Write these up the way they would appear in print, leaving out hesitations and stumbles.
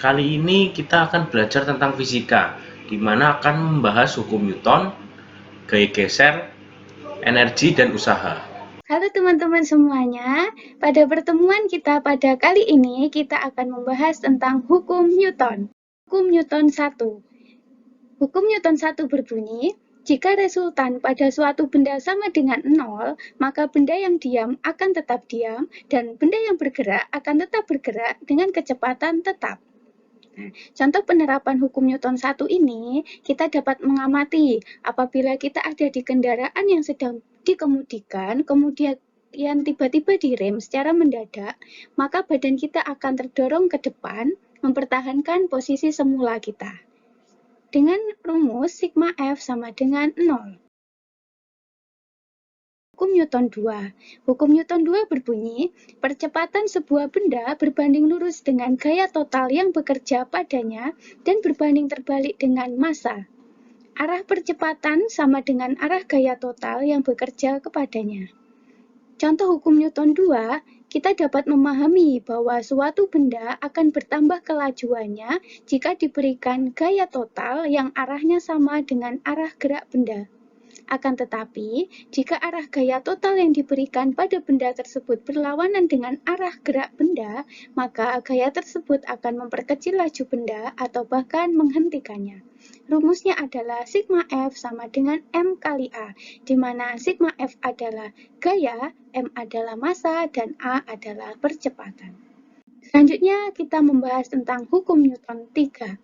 Kali ini kita akan belajar tentang fisika, di mana akan membahas hukum Newton, gaya geser, energi, dan usaha. Halo teman-teman semuanya, pada pertemuan kita pada kali ini kita akan membahas tentang hukum Newton. Hukum Newton 1. Hukum Newton 1 berbunyi, jika resultan pada suatu benda sama dengan 0, maka benda yang diam akan tetap diam, dan benda yang bergerak akan tetap bergerak dengan kecepatan tetap. Contoh penerapan hukum Newton 1 ini, kita dapat mengamati apabila kita ada di kendaraan yang sedang dikemudikan, kemudian tiba-tiba direm secara mendadak, maka badan kita akan terdorong ke depan, mempertahankan posisi semula kita. Dengan rumus sigma F sama dengan 0. Hukum Newton 2. Hukum Newton 2 berbunyi, percepatan sebuah benda berbanding lurus dengan gaya total yang bekerja padanya dan berbanding terbalik dengan massa. Arah percepatan sama dengan arah gaya total yang bekerja kepadanya. Contoh hukum Newton 2, kita dapat memahami bahwa suatu benda akan bertambah kelajuannya jika diberikan gaya total yang arahnya sama dengan arah gerak benda. Akan tetapi, jika arah gaya total yang diberikan pada benda tersebut berlawanan dengan arah gerak benda, maka gaya tersebut akan memperkecil laju benda atau bahkan menghentikannya. Rumusnya adalah sigma F sama dengan M kali A, di mana sigma F adalah gaya, M adalah massa, dan A adalah percepatan. Selanjutnya kita membahas tentang hukum Newton 3.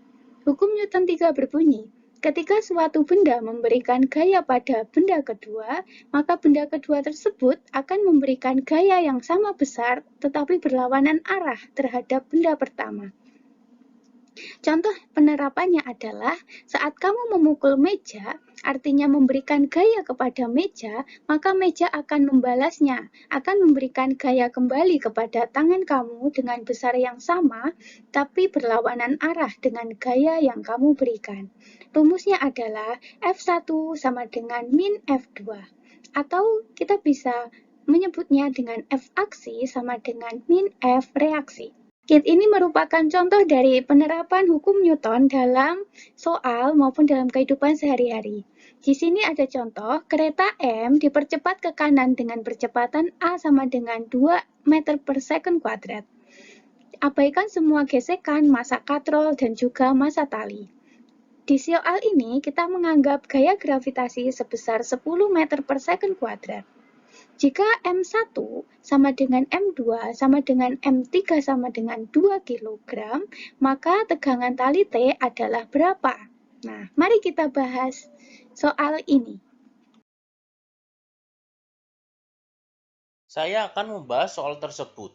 Hukum Newton 3 berbunyi, ketika suatu benda memberikan gaya pada benda kedua, maka benda kedua tersebut akan memberikan gaya yang sama besar tetapi berlawanan arah terhadap benda pertama. Contoh penerapannya adalah saat kamu memukul meja, artinya memberikan gaya kepada meja, maka meja akan membalasnya, akan memberikan gaya kembali kepada tangan kamu dengan besar yang sama, tapi berlawanan arah dengan gaya yang kamu berikan. Rumusnya adalah F1 sama dengan min F2. Atau kita bisa menyebutnya dengan F aksi sama dengan min F reaksi. Kit ini merupakan contoh dari penerapan hukum Newton dalam soal maupun dalam kehidupan sehari-hari. Di sini ada contoh, kereta M dipercepat ke kanan dengan percepatan A sama dengan 2 meter per second kuadrat. Abaikan semua gesekan, massa katrol, dan juga massa tali. Di soal ini, kita menganggap gaya gravitasi sebesar 10 meter per second kuadrat. Jika M1 sama dengan M2 sama dengan M3 sama dengan 2 kg, maka tegangan tali T adalah berapa? Nah, mari kita bahas soal ini. Saya akan membahas soal tersebut.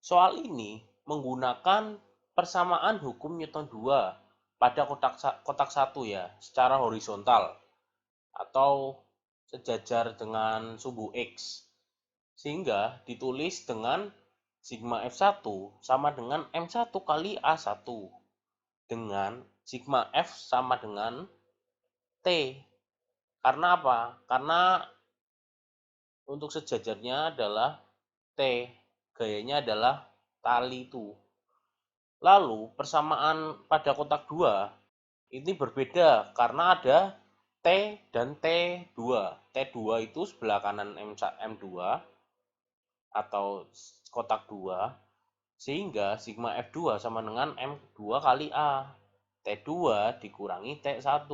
Soal ini menggunakan persamaan hukum Newton 2 pada kotak 1 ya, secara horizontal atau sejajar dengan sumbu X. Sehingga ditulis dengan sigma F1 sama dengan M1 kali A1 dengan sigma F sama dengan T. Karena apa? Karena untuk sejajarnya adalah T, gayanya adalah tali itu. Lalu persamaan pada kotak 2 ini berbeda karena ada T dan T2. T2 itu sebelah kanan M2 atau kotak 2, sehingga sigma F2 sama dengan M2 kali A. T2 dikurangi T1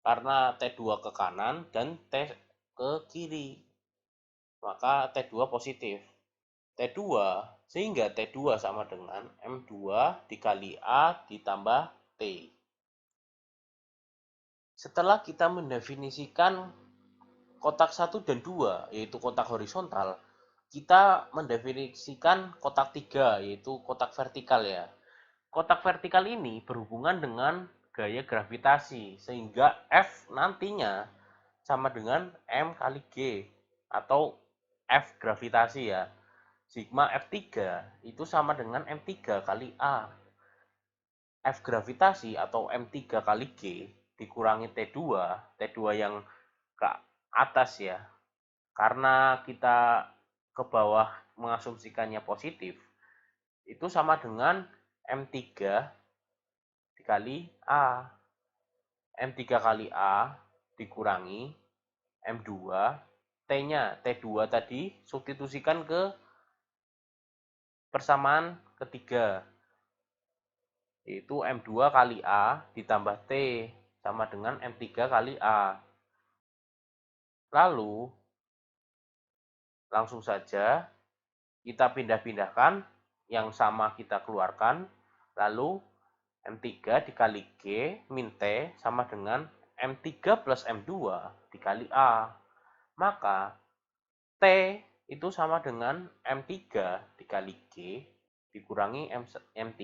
karena T2 ke kanan dan T ke kiri, maka T2 positif. T2 sehingga T2 sama dengan M2 dikali A ditambah T. Setelah kita mendefinisikan kotak 1 dan 2 yaitu kotak horizontal, kita mendefinisikan kotak 3 yaitu kotak vertikal ya. Kotak vertikal ini berhubungan dengan gaya gravitasi sehingga F nantinya sama dengan M kali G atau F gravitasi ya. Sigma F3 itu sama dengan M3 kali A. F gravitasi atau M3 kali G dikurangi T2, T2 yang ke atas ya. Karena kita ke bawah mengasumsikannya positif, itu sama dengan M3 dikali A. M3 kali A dikurangi M2, T-nya, T2 tadi substitusikan ke persamaan ketiga, yaitu M2 kali A ditambah T sama dengan M3 kali A. Lalu, langsung saja kita pindah-pindahkan, yang sama kita keluarkan, lalu M3 dikali G min T sama dengan M3 plus M2 dikali A. Maka T itu sama dengan M3 dikali G dikurangi M3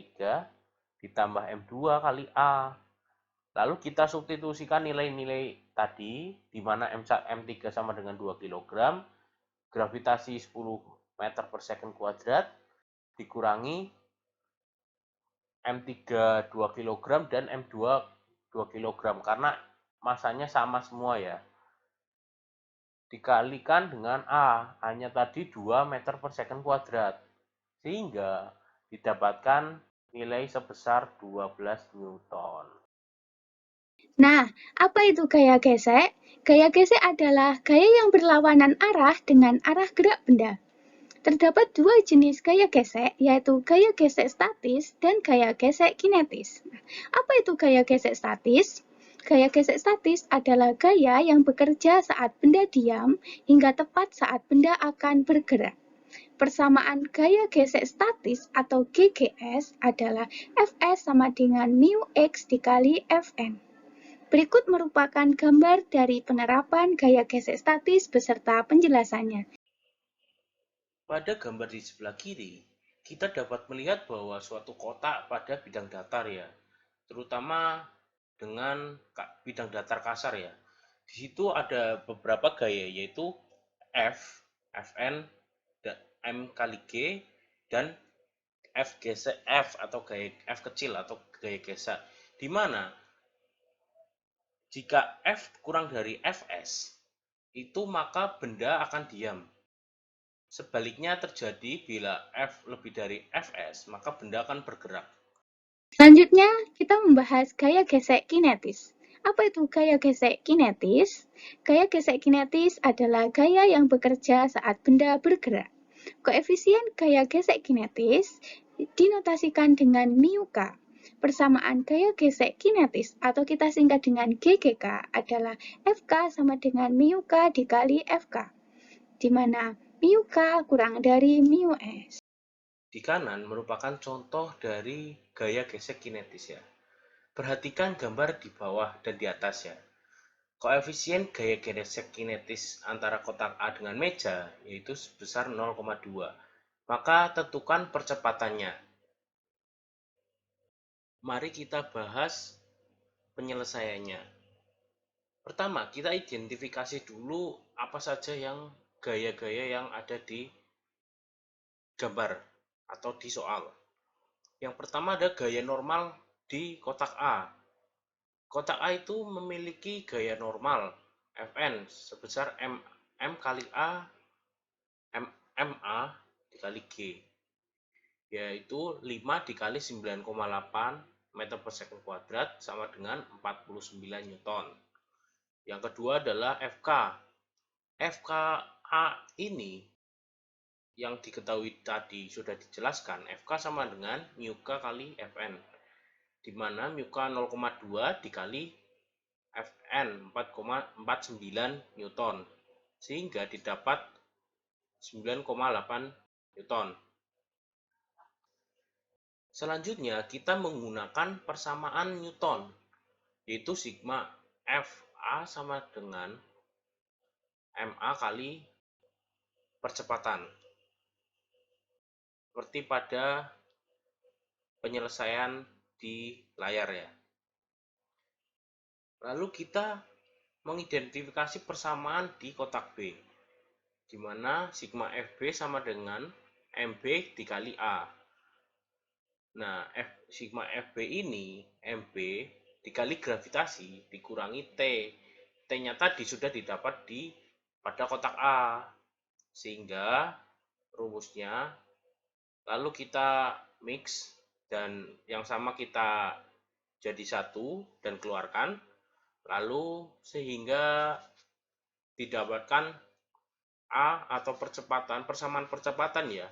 ditambah M2 kali A. Lalu kita substitusikan nilai-nilai tadi, di mana M3 sama dengan 2 kg, gravitasi 10 meter per second kuadrat, dikurangi M3 2 kg dan M2 2 kg, karena masanya sama semua ya. Dikalikan dengan A, hanya tadi 2 meter per second kuadrat. Sehingga didapatkan nilai sebesar 12 Newton. Nah, apa itu gaya gesek? Gaya gesek adalah gaya yang berlawanan arah dengan arah gerak benda. Terdapat dua jenis gaya gesek, yaitu gaya gesek statis dan gaya gesek kinetis. Apa itu gaya gesek statis? Gaya gesek statis adalah gaya yang bekerja saat benda diam hingga tepat saat benda akan bergerak. Persamaan gaya gesek statis atau GGS adalah Fs sama dengan mu x dikali Fn. Berikut merupakan gambar dari penerapan gaya gesek statis beserta penjelasannya. Pada gambar di sebelah kiri, kita dapat melihat bahwa suatu kotak pada bidang datar ya, terutama dengan bidang datar kasar ya. Di situ ada beberapa gaya, yaitu F, Fn, M kali G, dan F gesek F atau gaya F kecil atau gaya gesek, di mana jika F kurang dari Fs, itu maka benda akan diam. Sebaliknya terjadi bila F lebih dari Fs, maka benda akan bergerak. Selanjutnya, kita membahas gaya gesek kinetis. Apa itu gaya gesek kinetis? Gaya gesek kinetis adalah gaya yang bekerja saat benda bergerak. Koefisien gaya gesek kinetis dinotasikan dengan mu k. Persamaan gaya gesek kinetis atau kita singkat dengan GGK adalah Fk sama dengan mu k dikali Fk, di mana mu k kurang dari mu s. Di kanan merupakan contoh dari gaya gesek kinetis ya. Perhatikan gambar di bawah dan di atas ya. Koefisien gaya gesek kinetis antara kotak A dengan meja yaitu sebesar 0,2. Maka tentukan percepatannya. Mari kita bahas penyelesaiannya. Pertama, kita identifikasi dulu apa saja yang gaya-gaya yang ada di gambar atau di soal. Yang pertama ada gaya normal di kotak A. Kotak A itu memiliki gaya normal Fn sebesar M kali A MA dikali G, yaitu 5 dikali 9,8 meter per second kuadrat sama dengan 49 Newton. Yang kedua adalah FK. FKA ini yang diketahui tadi sudah dijelaskan, FK sama dengan mu K kali Fn, di mana mu K 0,2 dikali Fn 4,49 Newton, sehingga didapat 9,8 Newton. Selanjutnya kita menggunakan persamaan Newton, yaitu sigma Fa sama dengan Ma kali percepatan, seperti pada penyelesaian di layar ya. Lalu kita mengidentifikasi persamaan di kotak B, di mana sigma Fb sama dengan Mb dikali A. Nah, sigma Fb ini Mb dikali gravitasi dikurangi T. T-nya tadi sudah didapat pada kotak A. Sehingga rumusnya, lalu kita mix dan yang sama kita jadi satu dan keluarkan, lalu sehingga didapatkan A atau persamaan percepatan ya.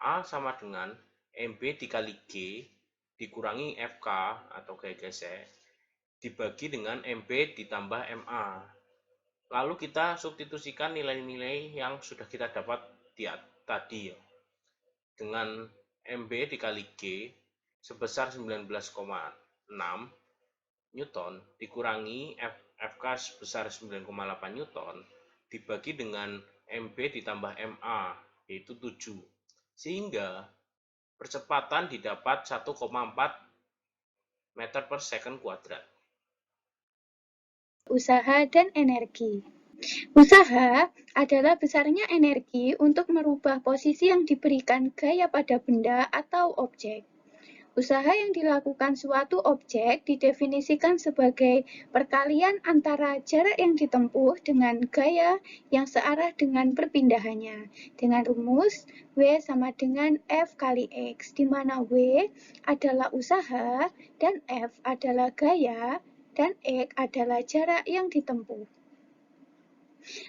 A sama dengan MB dikali G dikurangi FK atau gaya gesek dibagi dengan MB ditambah MA. Lalu kita substitusikan nilai-nilai yang sudah kita dapat tadi ya. Dengan MB dikali G sebesar 19,6 Newton dikurangi FK sebesar 9,8 Newton dibagi dengan MB ditambah MA yaitu 7. Sehingga percepatan didapat 1,4 meter per second kuadrat. Usaha dan energi. Usaha adalah besarnya energi untuk merubah posisi yang diberikan gaya pada benda atau objek. Usaha yang dilakukan suatu objek didefinisikan sebagai perkalian antara jarak yang ditempuh dengan gaya yang searah dengan perpindahannya, dengan rumus W sama dengan F kali X, di mana W adalah usaha dan F adalah gaya dan X adalah jarak yang ditempuh.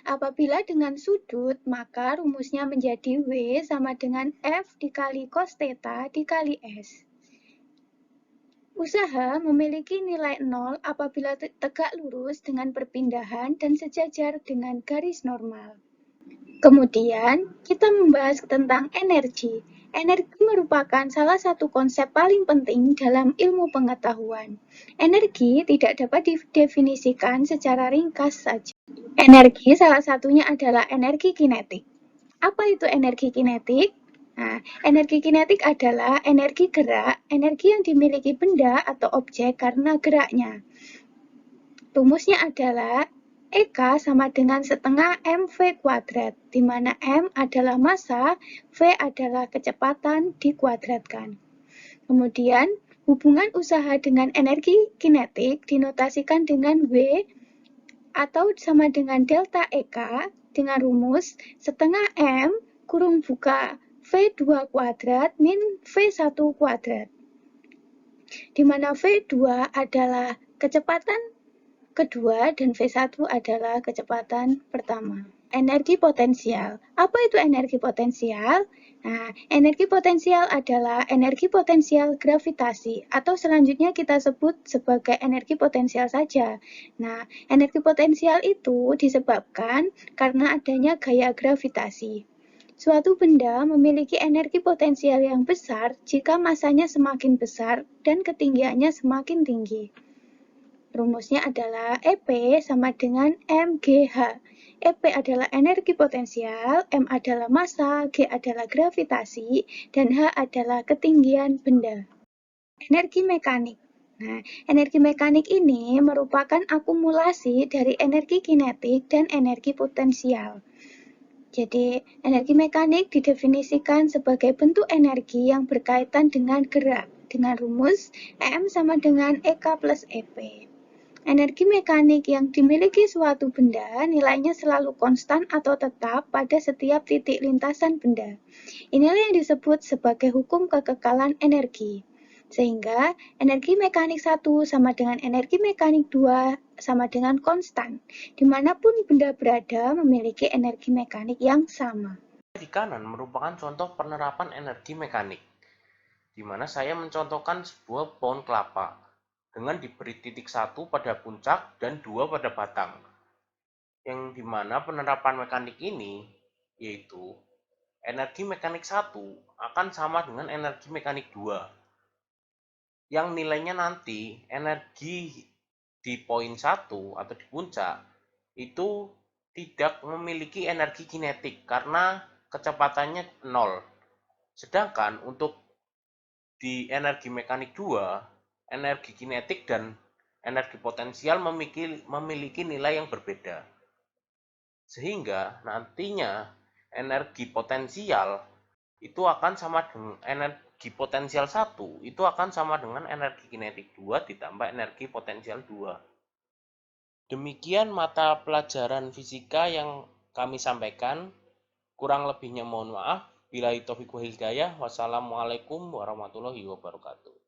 Apabila dengan sudut, maka rumusnya menjadi W sama dengan F dikali cos theta dikali S. Usaha memiliki nilai 0 apabila tegak lurus dengan perpindahan dan sejajar dengan garis normal. Kemudian, kita membahas tentang energi. Energi merupakan salah satu konsep paling penting dalam ilmu pengetahuan. Energi tidak dapat didefinisikan secara ringkas saja. Energi salah satunya adalah energi kinetik. Apa itu energi kinetik? Nah, energi kinetik adalah energi gerak, energi yang dimiliki benda atau objek karena geraknya. Rumusnya adalah EK sama dengan setengah mv kuadrat, di mana M adalah massa, V adalah kecepatan dikuadratkan. Kemudian, hubungan usaha dengan energi kinetik dinotasikan dengan W atau sama dengan delta EK dengan rumus setengah M kurung buka V2 kuadrat min V1 kuadrat, di mana V2 adalah kecepatan kedua dan V1 adalah kecepatan pertama. Energi potensial. Apa itu energi potensial? Nah, energi potensial adalah energi potensial gravitasi atau selanjutnya kita sebut sebagai energi potensial saja. Nah, energi potensial itu disebabkan karena adanya gaya gravitasi. Suatu benda memiliki energi potensial yang besar jika masanya semakin besar dan ketinggiannya semakin tinggi. Rumusnya adalah EP sama dengan mgh. EP adalah energi potensial, M adalah massa, G adalah gravitasi, dan H adalah ketinggian benda. Energi mekanik. Nah, energi mekanik ini merupakan akumulasi dari energi kinetik dan energi potensial. Jadi, energi mekanik didefinisikan sebagai bentuk energi yang berkaitan dengan gerak, dengan rumus EM sama dengan EK plus EP. Energi mekanik yang dimiliki suatu benda nilainya selalu konstan atau tetap pada setiap titik lintasan benda. Inilah yang disebut sebagai hukum kekekalan energi. Sehingga energi mekanik 1 sama dengan energi mekanik 2 sama dengan konstan. Dimanapun benda berada memiliki energi mekanik yang sama. Di kanan merupakan contoh penerapan energi mekanik, di mana saya mencontohkan sebuah pohon kelapa dengan diberi titik 1 pada puncak dan 2 pada batang. Yang dimana penerapan mekanik ini yaitu energi mekanik 1 akan sama dengan energi mekanik 2. Yang nilainya nanti energi di poin 1 atau di puncak itu tidak memiliki energi kinetik karena kecepatannya 0. Sedangkan untuk di energi mekanik 2, energi kinetik dan energi potensial memiliki nilai yang berbeda. Sehingga nantinya energi potensial itu akan sama dengan energi potensial 1 itu akan sama dengan energi kinetik 2 ditambah energi potensial 2. Demikian mata pelajaran fisika yang kami sampaikan. Kurang lebihnya mohon maaf. Billahi taufiq wal hidayah. Wassalamualaikum warahmatullahi wabarakatuh.